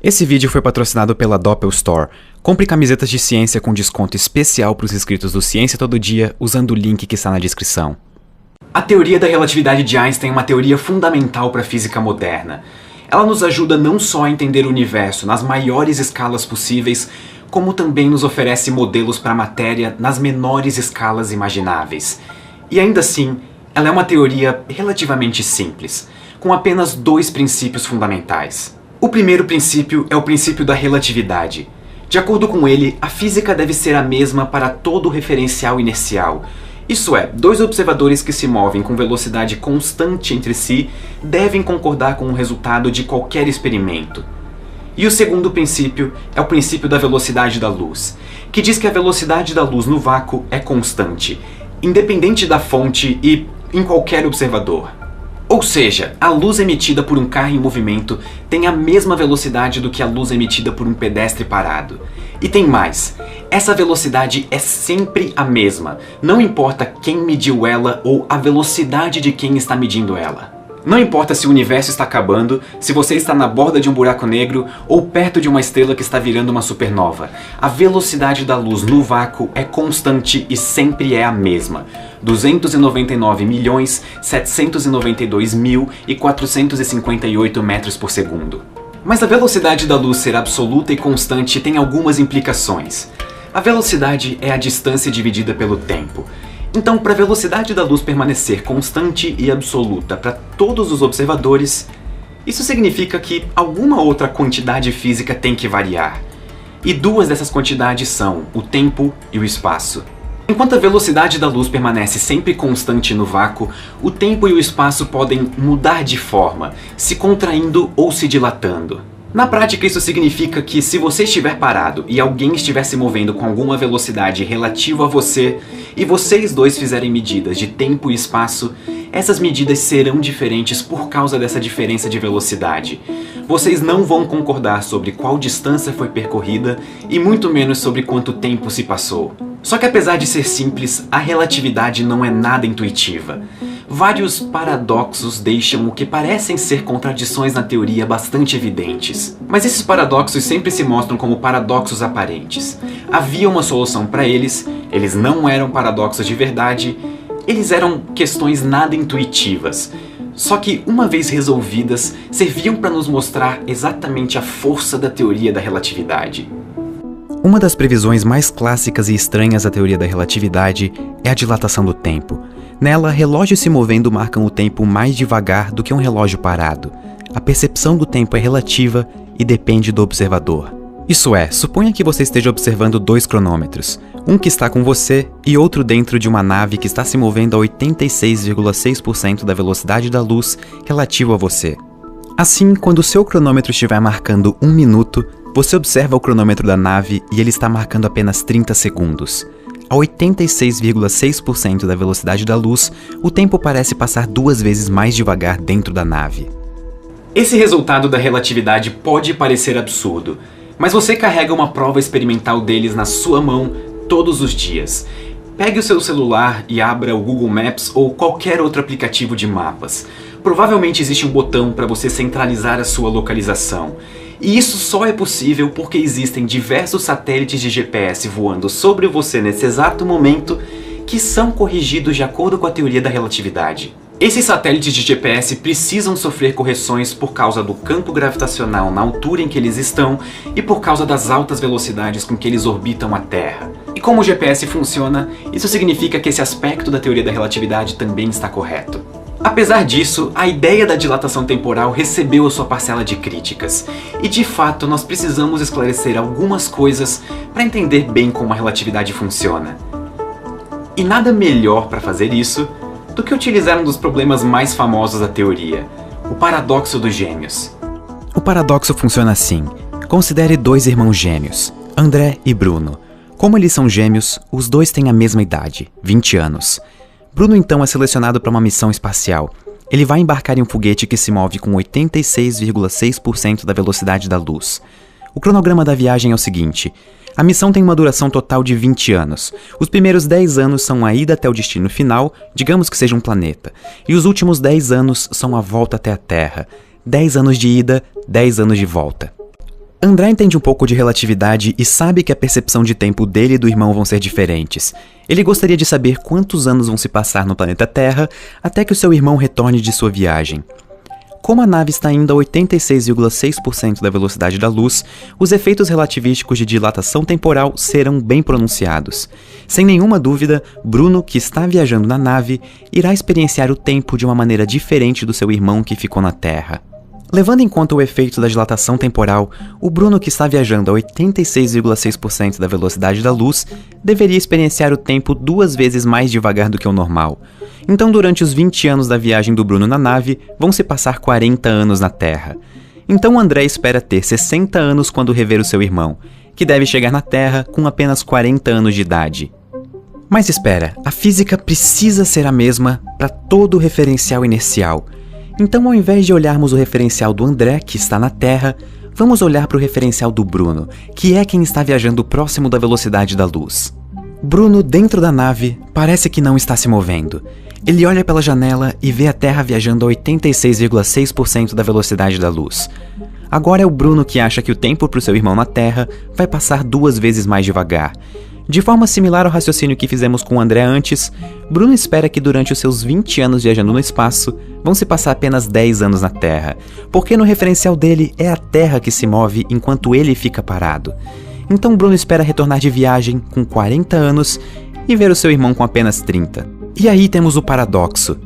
Esse vídeo foi patrocinado pela Doppel Store. Compre camisetas de ciência com desconto especial para os inscritos do Ciência Todo Dia usando o link que está na descrição. A teoria da relatividade de Einstein é uma teoria fundamental para a física moderna. Ela nos ajuda não só a entender o universo nas maiores escalas possíveis, como também nos oferece modelos para a matéria nas menores escalas imagináveis. E ainda assim, ela é uma teoria relativamente simples, com apenas dois princípios fundamentais. O primeiro princípio é o princípio da relatividade. De acordo com ele, a física deve ser a mesma para todo referencial inercial. Isso é, dois observadores que se movem com velocidade constante entre si devem concordar com o resultado de qualquer experimento. E o segundo princípio é o princípio da velocidade da luz, que diz que a velocidade da luz no vácuo é constante, independente da fonte e em qualquer observador. Ou seja, a luz emitida por um carro em movimento tem a mesma velocidade do que a luz emitida por um pedestre parado. E tem mais, essa velocidade é sempre a mesma, não importa quem mediu ela ou a velocidade de quem está medindo ela. Não importa se o universo está acabando, se você está na borda de um buraco negro ou perto de uma estrela que está virando uma supernova. A velocidade da luz no vácuo é constante e sempre é a mesma. 299.792.458 metros por segundo. Mas a velocidade da luz ser absoluta e constante tem algumas implicações. A velocidade é a distância dividida pelo tempo. Então, para a velocidade da luz permanecer constante e absoluta para todos os observadores, isso significa que alguma outra quantidade física tem que variar. E duas dessas quantidades são o tempo e o espaço. Enquanto a velocidade da luz permanece sempre constante no vácuo, o tempo e o espaço podem mudar de forma, se contraindo ou se dilatando. Na prática, isso significa que se você estiver parado e alguém estiver se movendo com alguma velocidade relativa a você, e vocês dois fizerem medidas de tempo e espaço, essas medidas serão diferentes por causa dessa diferença de velocidade. Vocês não vão concordar sobre qual distância foi percorrida e muito menos sobre quanto tempo se passou. Só que apesar de ser simples, a relatividade não é nada intuitiva. Vários paradoxos deixam o que parecem ser contradições na teoria bastante evidentes. Mas esses paradoxos sempre se mostram como paradoxos aparentes. Havia uma solução para eles, eles não eram paradoxos de verdade, eles eram questões nada intuitivas. Só que, uma vez resolvidas, serviam para nos mostrar exatamente a força da teoria da relatividade. Uma das previsões mais clássicas e estranhas da teoria da relatividade é a dilatação do tempo. Nela, relógios se movendo marcam o tempo mais devagar do que um relógio parado. A percepção do tempo é relativa e depende do observador. Isso é, suponha que você esteja observando dois cronômetros, um que está com você e outro dentro de uma nave que está se movendo a 86,6% da velocidade da luz relativo a você. Assim, quando o seu cronômetro estiver marcando 1 minuto, você observa o cronômetro da nave e ele está marcando apenas 30 segundos. A 86,6% da velocidade da luz, o tempo parece passar 2 vezes mais devagar dentro da nave. Esse resultado da relatividade pode parecer absurdo, mas você carrega uma prova experimental deles na sua mão todos os dias. Pegue o seu celular e abra o Google Maps ou qualquer outro aplicativo de mapas. Provavelmente existe um botão para você centralizar a sua localização. E isso só é possível porque existem diversos satélites de GPS voando sobre você nesse exato momento que são corrigidos de acordo com a teoria da relatividade. Esses satélites de GPS precisam sofrer correções por causa do campo gravitacional na altura em que eles estão e por causa das altas velocidades com que eles orbitam a Terra. E como o GPS funciona, isso significa que esse aspecto da teoria da relatividade também está correto. Apesar disso, a ideia da dilatação temporal recebeu a sua parcela de críticas, e de fato nós precisamos esclarecer algumas coisas para entender bem como a relatividade funciona. E nada melhor para fazer isso do que utilizar um dos problemas mais famosos da teoria, o paradoxo dos gêmeos. O paradoxo funciona assim. Considere dois irmãos gêmeos, André e Bruno. Como eles são gêmeos, os dois têm a mesma idade, 20 anos. Bruno então é selecionado para uma missão espacial. Ele vai embarcar em um foguete que se move com 86,6% da velocidade da luz. O cronograma da viagem é o seguinte: a missão tem uma duração total de 20 anos. Os primeiros 10 anos são a ida até o destino final, digamos que seja um planeta, e os últimos 10 anos são a volta até a Terra. 10 anos de ida, 10 anos de volta. André entende um pouco de relatividade e sabe que a percepção de tempo dele e do irmão vão ser diferentes. Ele gostaria de saber quantos anos vão se passar no planeta Terra até que o seu irmão retorne de sua viagem. Como a nave está indo a 86,6% da velocidade da luz, os efeitos relativísticos de dilatação temporal serão bem pronunciados. Sem nenhuma dúvida, Bruno, que está viajando na nave, irá experienciar o tempo de uma maneira diferente do seu irmão que ficou na Terra. Levando em conta o efeito da dilatação temporal, o Bruno, que está viajando a 86,6% da velocidade da luz, deveria experienciar o tempo 2 vezes mais devagar do que o normal. Então, durante os 20 anos da viagem do Bruno na nave, vão se passar 40 anos na Terra. Então, André espera ter 60 anos quando rever o seu irmão, que deve chegar na Terra com apenas 40 anos de idade. Mas espera, a física precisa ser a mesma para todo o referencial inercial. Então, ao invés de olharmos o referencial do André, que está na Terra, vamos olhar para o referencial do Bruno, que é quem está viajando próximo da velocidade da luz. Bruno, dentro da nave, parece que não está se movendo. Ele olha pela janela e vê a Terra viajando a 86,6% da velocidade da luz. Agora é o Bruno que acha que o tempo para o seu irmão na Terra vai passar 2 vezes mais devagar. De forma similar ao raciocínio que fizemos com o André antes, Bruno espera que durante os seus 20 anos viajando no espaço, vão se passar apenas 10 anos na Terra, porque no referencial dele é a Terra que se move enquanto ele fica parado. Então Bruno espera retornar de viagem com 40 anos e ver o seu irmão com apenas 30. E aí temos o paradoxo.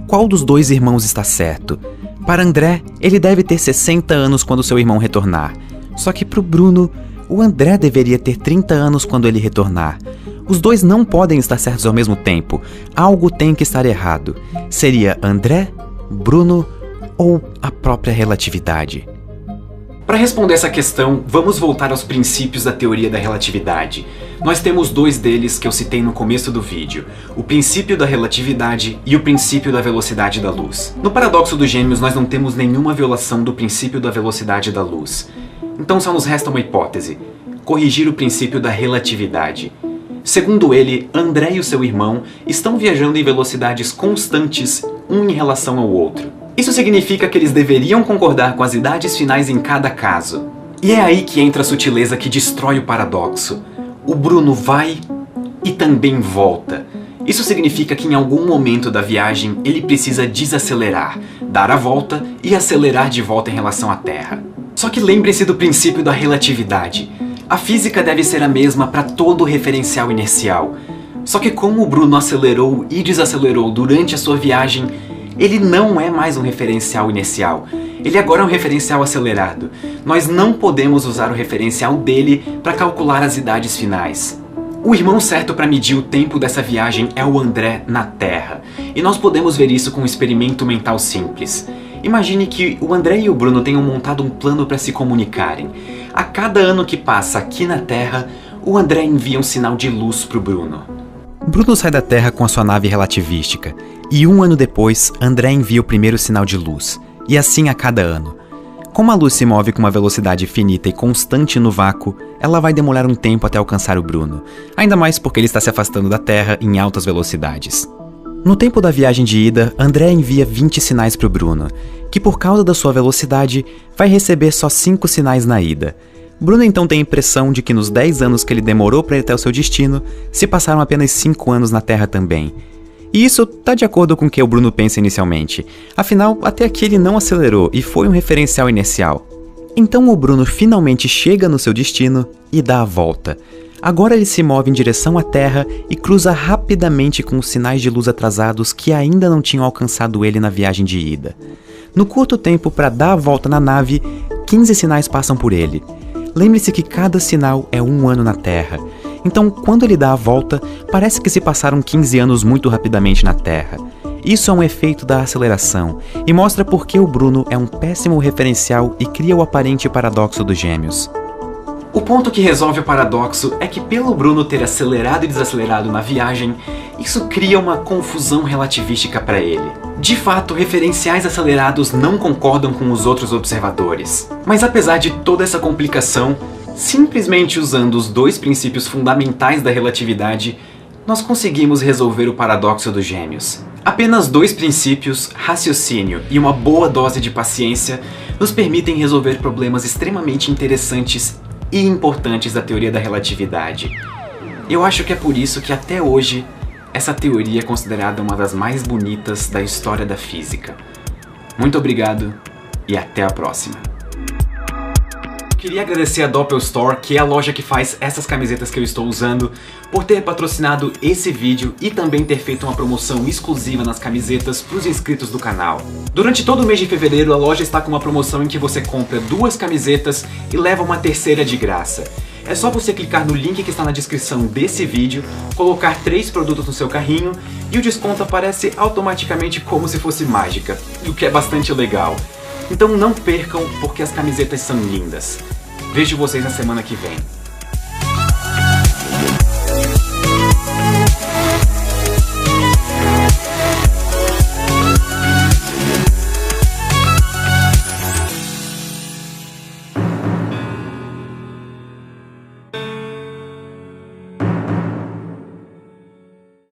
Qual dos dois irmãos está certo? Para André, ele deve ter 60 anos quando seu irmão retornar. Só que para o Bruno, o André deveria ter 30 anos quando ele retornar. Os dois não podem estar certos ao mesmo tempo. Algo tem que estar errado. Seria André, Bruno ou a própria relatividade? Para responder essa questão, vamos voltar aos princípios da teoria da relatividade. Nós temos 2 deles que eu citei no começo do vídeo, o princípio da relatividade e o princípio da velocidade da luz. No paradoxo dos gêmeos, nós não temos nenhuma violação do princípio da velocidade da luz. Então só nos resta uma hipótese: corrigir o princípio da relatividade. Segundo ele, André e o seu irmão estão viajando em velocidades constantes, um em relação ao outro. Isso significa que eles deveriam concordar com as idades finais em cada caso. E é aí que entra a sutileza que destrói o paradoxo. O Bruno vai e também volta. Isso significa que em algum momento da viagem ele precisa desacelerar, dar a volta e acelerar de volta em relação à Terra. Só que lembre-se do princípio da relatividade. A física deve ser a mesma para todo o referencial inercial. Só que como o Bruno acelerou e desacelerou durante a sua viagem, ele não é mais um referencial inercial. Ele agora é um referencial acelerado. Nós não podemos usar o referencial dele para calcular as idades finais. O irmão certo para medir o tempo dessa viagem é o André na Terra. E nós podemos ver isso com um experimento mental simples. Imagine que o André e o Bruno tenham montado um plano para se comunicarem. A cada ano que passa aqui na Terra, o André envia um sinal de luz para o Bruno. Bruno sai da Terra com a sua nave relativística, e 1 ano depois, André envia o primeiro sinal de luz, e assim a cada ano. Como a luz se move com uma velocidade finita e constante no vácuo, ela vai demorar um tempo até alcançar o Bruno, ainda mais porque ele está se afastando da Terra em altas velocidades. No tempo da viagem de ida, André envia 20 sinais para o Bruno, que por causa da sua velocidade, vai receber só 5 sinais na ida. Bruno então tem a impressão de que nos 10 anos que ele demorou para ir até o seu destino, se passaram apenas 5 anos na Terra também. E isso tá de acordo com o que o Bruno pensa inicialmente. Afinal, até aqui ele não acelerou e foi um referencial inercial. Então o Bruno finalmente chega no seu destino e dá a volta. Agora ele se move em direção à Terra e cruza rapidamente com os sinais de luz atrasados que ainda não tinham alcançado ele na viagem de ida. No curto tempo para dar a volta na nave, 15 sinais passam por ele. Lembre-se que cada sinal é 1 ano na Terra. Então, quando ele dá a volta, parece que se passaram 15 anos muito rapidamente na Terra. Isso é um efeito da aceleração, e mostra por que o Bruno é um péssimo referencial e cria o aparente paradoxo dos gêmeos. O ponto que resolve o paradoxo é que pelo Bruno ter acelerado e desacelerado na viagem, isso cria uma confusão relativística para ele. De fato, referenciais acelerados não concordam com os outros observadores. Mas apesar de toda essa complicação, simplesmente usando os 2 princípios fundamentais da relatividade, nós conseguimos resolver o paradoxo dos gêmeos. Apenas 2 princípios, raciocínio e uma boa dose de paciência nos permitem resolver problemas extremamente interessantes e importantes da teoria da relatividade. Eu acho que é por isso que até hoje essa teoria é considerada uma das mais bonitas da história da física. Muito obrigado e até a próxima. Queria agradecer a Doppel Store, que é a loja que faz essas camisetas que eu estou usando, por ter patrocinado esse vídeo e também ter feito uma promoção exclusiva nas camisetas para os inscritos do canal. Durante todo o mês de fevereiro, a loja está com uma promoção em que você compra 2 camisetas e leva uma terceira de graça. É só você clicar no link que está na descrição desse vídeo, colocar 3 produtos no seu carrinho e o desconto aparece automaticamente como se fosse mágica, o que é bastante legal. Então não percam, porque as camisetas são lindas. Vejo vocês na semana que vem.